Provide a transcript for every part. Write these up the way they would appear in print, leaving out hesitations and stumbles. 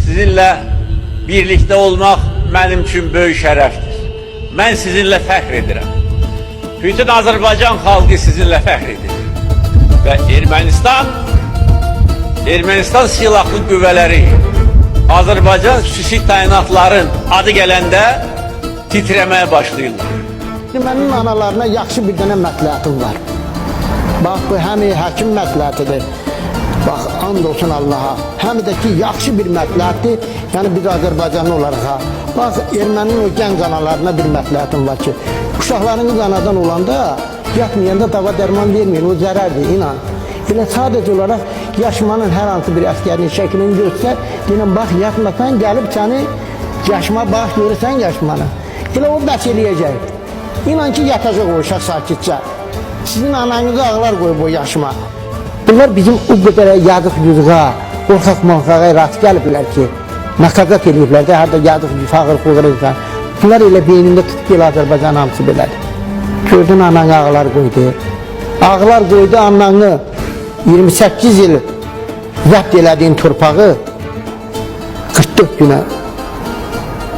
Sizinlə birlikdə olmaq mənim üçün böyük şərəfdir. Mən sizinlə fəxr edirəm. Bütün Azərbaycan xalqı sizinlə fəxr edir. Və Ermənistan silahlı qüvvələri, Azərbaycan xüsusi təyinatların adı gələndə titrəməyə başlayırlar. Mənim analarına yaxşı bir dənə məsləhətim var. Bax, bu həm həkim məsləhətidir. Bax, and olsun Allaha. Həm də ki, yaxşı bir məsləhətdir. Yəni, biz Azərbaycanlı olaraq. Bax, ermənin o gənc analarına bir məsləhətim var ki, uşaqlarınız anadan olanda, yatmayanda dava dərman verməyin, o zərərdir, inan. Elə sadəcə olaraq yaşmanın hər hansı bir əskərin şəklini göstər, deyilən, bax, yatmasan, gəlib səni yaşma, bax, görürsən yaşmanı. Elə o bəs eləyəcək. İnan ki, yatacaq o uşaq sakitcə. Sizin ananızı ağlar qoyub o yaşıma. Bunlar bizim o qədər yazıq-yüzüğa, qorxaq-morxağa rast gəliblər ki, nakazat ediblər də, hətta yazıq-yüzü, fağır-fuğır insan. Bunlar elə beynində tutub gəl Azərbaycan hamısı belədir. Gördün, ananı ağlar qoydu. Ağlar qoydu ananı 28 il zəbt elədiyin torpağı 44 günə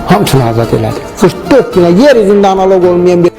hamısını azad elədi. 44 günə yer üzündə analog olmayan bir